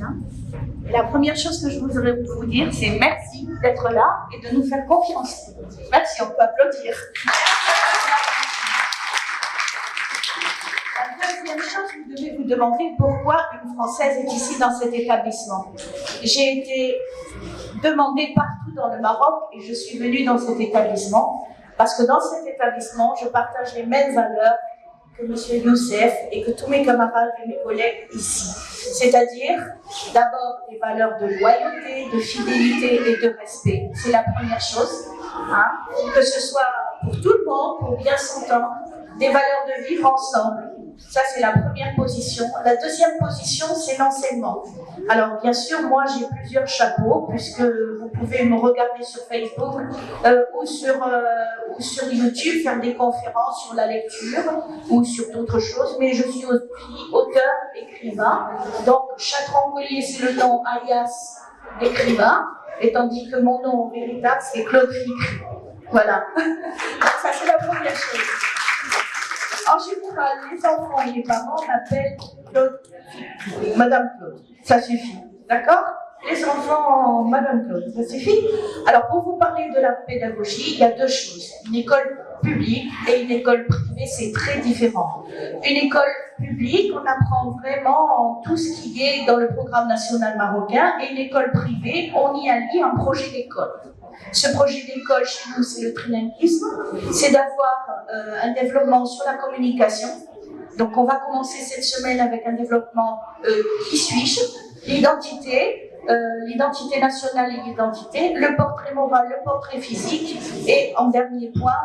Hein. Et la première chose que je voudrais vous dire, c'est merci d'être là et de nous faire confiance. Merci, on peut applaudir. La deuxième chose, vous devez vous demander pourquoi une Française est ici dans cet établissement. J'ai été demandée partout dans le Maroc et je suis venue dans cet établissement parce que dans cet établissement, je partage les mêmes valeurs que M. Youssef et que tous mes camarades et mes collègues ici. C'est-à-dire, d'abord, des valeurs de loyauté, de fidélité et de respect. C'est la première chose. Hein, que ce soit pour tout le monde, pour bien s'entendre, des valeurs de vivre ensemble. Ça, c'est la première position. La deuxième position, c'est l'enseignement. Alors, bien sûr, moi, j'ai plusieurs chapeaux, puisque vous pouvez me regarder sur Facebook ou sur YouTube, faire des conférences sur la lecture ou sur d'autres choses, mais je suis aussi auteur, écrivain. Donc, Chatran Collier, c'est le nom alias d'écrivain, et tandis que mon nom véritable, c'est Claude Ficry. Voilà. Ça, c'est la première chose. En général, les enfants et les parents m'appellent Claude, Madame Claude. Ça suffit. D'accord? Les enfants, Madame Claude, ça suffit? Alors, pour vous parler de la pédagogie, il y a deux choses. Une école publique et une école privée, c'est très différent. Une école publique, on apprend vraiment tout ce qui est dans le programme national marocain, et une école privée, on y allie un projet d'école. Ce projet d'école chez nous, c'est le trilinguisme, c'est d'avoir un développement sur la communication. Donc on va commencer cette semaine avec un développement qui suis-je, l'identité nationale et l'identité, le portrait moral, le portrait physique, et en dernier point,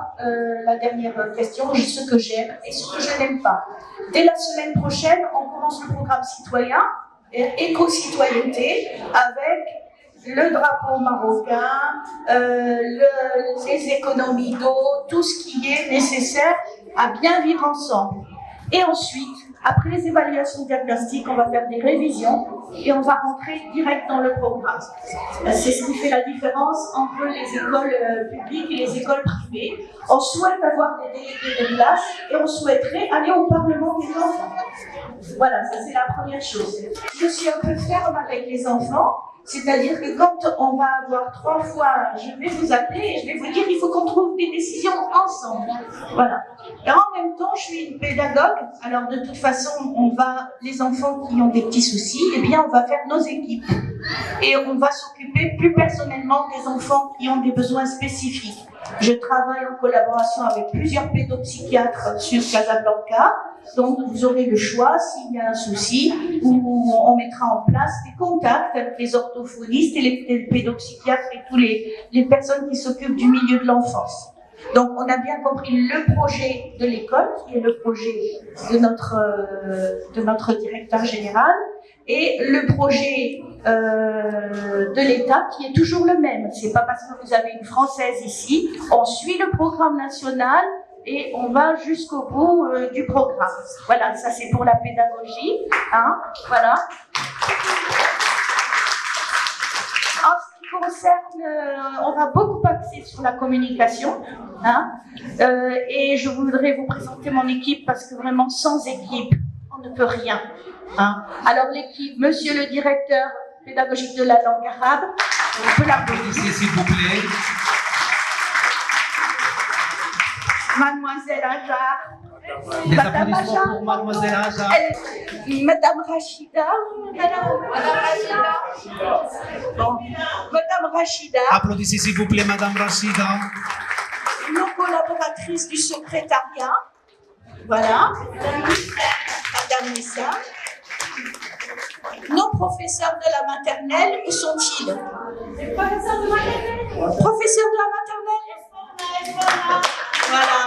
la dernière question, ce que j'aime et ce que je n'aime pas. Dès la semaine prochaine, on commence le programme citoyen, éco-citoyenneté, avec le drapeau marocain, les économies d'eau, tout ce qui est nécessaire à bien vivre ensemble. Et ensuite, après les évaluations diagnostiques, on va faire des révisions et on va rentrer direct dans le programme. C'est ce qui fait la différence entre les écoles publiques et les écoles privées. On souhaite avoir des délégués de classe et on souhaiterait aller au Parlement des enfants. Voilà, ça c'est la première chose. Je suis un peu ferme avec les enfants. C'est-à-dire que quand on va avoir 3 fois, je vais vous appeler et je vais vous dire il faut qu'on trouve des décisions ensemble. Voilà. Et en même temps, je suis une pédagogue. Alors de toute façon, les enfants qui ont des petits soucis, eh bien on va faire nos équipes. Et on va s'occuper plus personnellement des enfants qui ont des besoins spécifiques. Je travaille en collaboration avec plusieurs pédopsychiatres sur Casablanca. Donc, vous aurez le choix, s'il y a un souci, où on mettra en place des contacts avec les orthophonistes et les pédopsychiatres et toutes les personnes qui s'occupent du milieu de l'enfance. Donc, on a bien compris le projet de l'école, qui est le projet de notre directeur général, et le projet de l'État, qui est toujours le même. C'est pas parce que vous avez une Française ici, on suit le programme national, et on va jusqu'au bout du programme. Voilà, ça c'est pour la pédagogie. Hein, voilà. En ce qui concerne, on va beaucoup axer sur la communication. Hein, et je voudrais vous présenter mon équipe parce que vraiment sans équipe, on ne peut rien. Hein. Alors l'équipe, monsieur le directeur pédagogique de la langue arabe, on peut l'applaudir. S'il vous plaît. Mademoiselle Hajar. Des applaudissements pour Mademoiselle Hajar. Madame Rachida. Madame Rachida. Bon. Madame Rachida. Applaudissez s'il vous plaît Madame Rachida. Nos collaboratrices du secrétariat. Voilà. Madame Nissa. Nos professeurs de la maternelle, où sont-ils? Professeurs de maternelle. Professeurs de la maternelle. Voilà.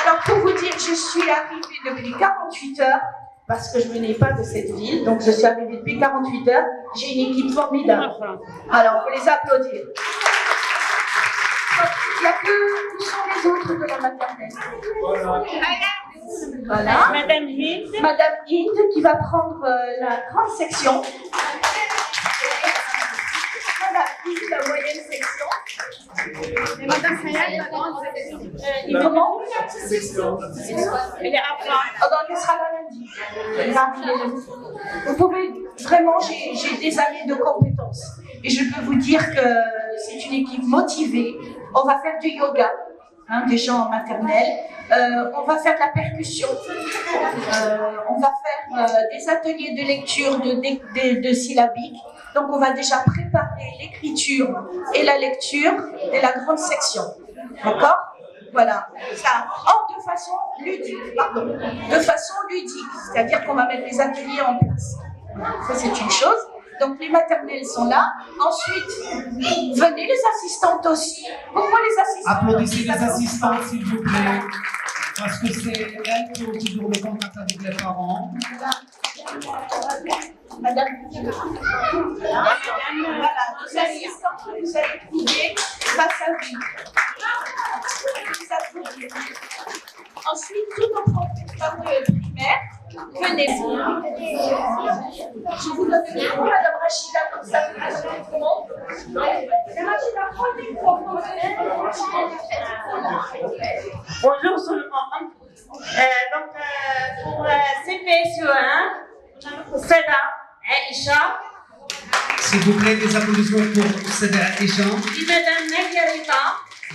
Alors pour vous dire, je suis arrivée depuis 48 heures, parce que je ne venais pas de cette ville, donc je suis arrivée depuis 48 heures, j'ai une équipe formidable. Alors on peut les applaudir. Il n'y a que, où sont les autres de la maternelle? Voilà. Madame Hind. Madame Hind qui va prendre la grande section. Voilà, ici la moyenne section. Et Madame Hayal, la grande section. Comment? Elle est à part. Donc, elle sera là lundi. Mardi et lundi. Vous pouvez, vraiment, j'ai des années de compétences. Et je peux vous dire que c'est une équipe motivée. On va faire du yoga, des gens en maternelle. On va faire de la percussion. On va faire des ateliers de lecture de syllabique. Donc, on va déjà préparer l'écriture et la lecture de la grande section. D'accord? Voilà. Ça, de façon ludique, pardon. De façon ludique. C'est-à-dire qu'on va mettre les ateliers en place. Ça, c'est une chose. Donc, les maternelles sont là. Ensuite, venez les assistantes aussi. Pourquoi les assistantes? Applaudissez les assistantes, s'il vous plaît. Parce que c'est elles qui ont toujours le contact avec les parents. Madame. Voilà, nos assistantes, vous allez trouver face à vous. Ensuite, tous nos professeurs primaires, venez vous. Je vous donne le micro, Madame Rachida, comme ça vous rassurez tout le monde. Madame Rachida, prends le micro. Bonjour tout le monde. Pour CPSE1, Seda Aïcha, S'il vous plaît, des applaudissements pour Seda Aïcha. et Madame Nadia,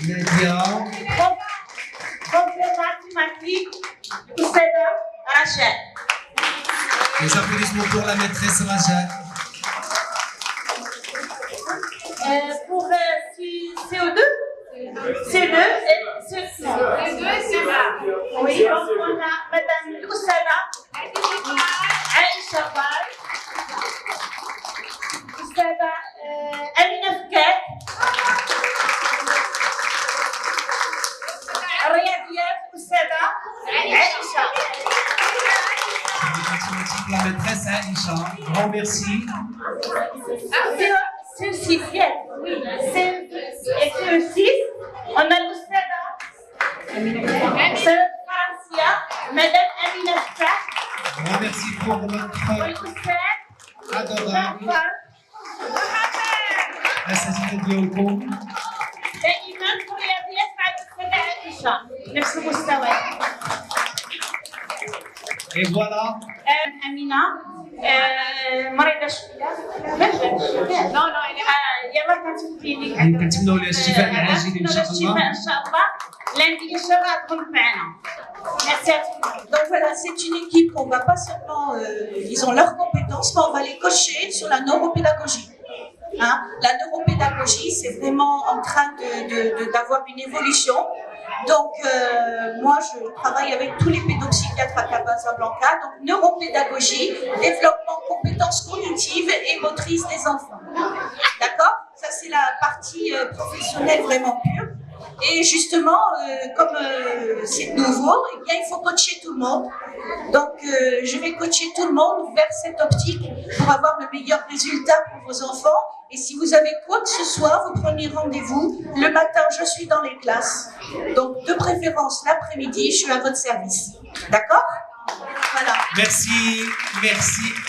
Nadia. complément mathématique, Seda Rachel. Des applaudissements pour la maîtresse Rachel. Pour CO2, C2 et C2. Oui, donc on a Madame Oussada Aïcha Bay, Oussada Amina Fkek, Riyadiyat Oussada Aïcha. La maîtresse Aïcha. Grand merci. C'est le 6, oui. Et c'est le 6, on a l'Oussada, c'est Francia, Madame Amina Fkek, Grand merci pour notre l'Oussad, adorable assassinat Dioko. دائما رياضيات مع الأستاذة عائشة نفس المستوى. Et voilà. أمينة مريضة شوية. Non, non, elle est يلا كنتمنى لك. كنتمنوا لها الشفاء العاجل ان شاء الله. الشفاء إن شاء الله. lundi إن شاء الله تكون معنا. Merci à tous. Donc voilà, c'est une équipe, on va pas seulement, ils ont leurs compétences, mais on va les cocher sur la neuropédagogie. La neuropédagogie, c'est vraiment en train d'avoir une évolution. Donc, moi, je travaille avec tous les pédopsychiatres à Casablanca. Donc, neuropédagogie, développement compétences cognitives et motrices des enfants. D'accord? Ça, c'est la partie professionnelle vraiment pure. Et justement, comme c'est nouveau, eh bien, il faut coacher tout le monde. Donc, je vais coacher tout le monde vers cette optique pour avoir le meilleur résultat pour vos enfants. Et si vous avez quoi que ce soit, vous prenez rendez-vous. Le matin, je suis dans les classes. Donc, de préférence, l'après-midi, je suis à votre service. D'accord? Voilà. Merci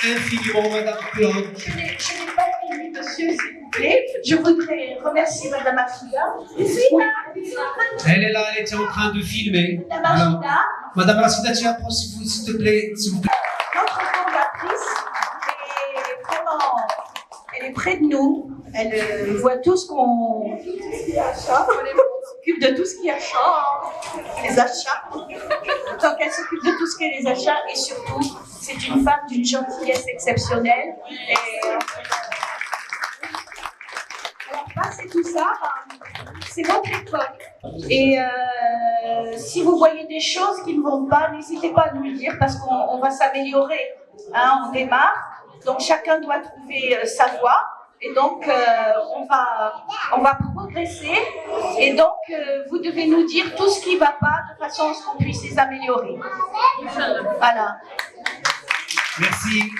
infiniment, Madame Claude. Je n'ai pas fini, monsieur, s'il vous plaît. Je voudrais remercier Madame Afida. Elle est là, elle était en train de filmer. Madame Afida. Madame Rachida, tu approches s'il te plaît, s'il vous plaît. Notre fondatrice est vraiment, elle est près de nous. Elle voit tout ce qu'on s'occupe de tout ce qui est achat, les achats. Donc elle s'occupe de tout ce qui est les achats et surtout, c'est une femme d'une gentillesse exceptionnelle. Et alors, c'est tout ça, c'est notre école. Et si vous voyez des choses qui ne vont pas, n'hésitez pas à nous le dire parce qu'on va s'améliorer. On démarre, donc chacun doit trouver sa voie. Et donc, on va progresser. Et donc, vous devez nous dire tout ce qui ne va pas de façon à ce qu'on puisse les améliorer. Voilà. Merci.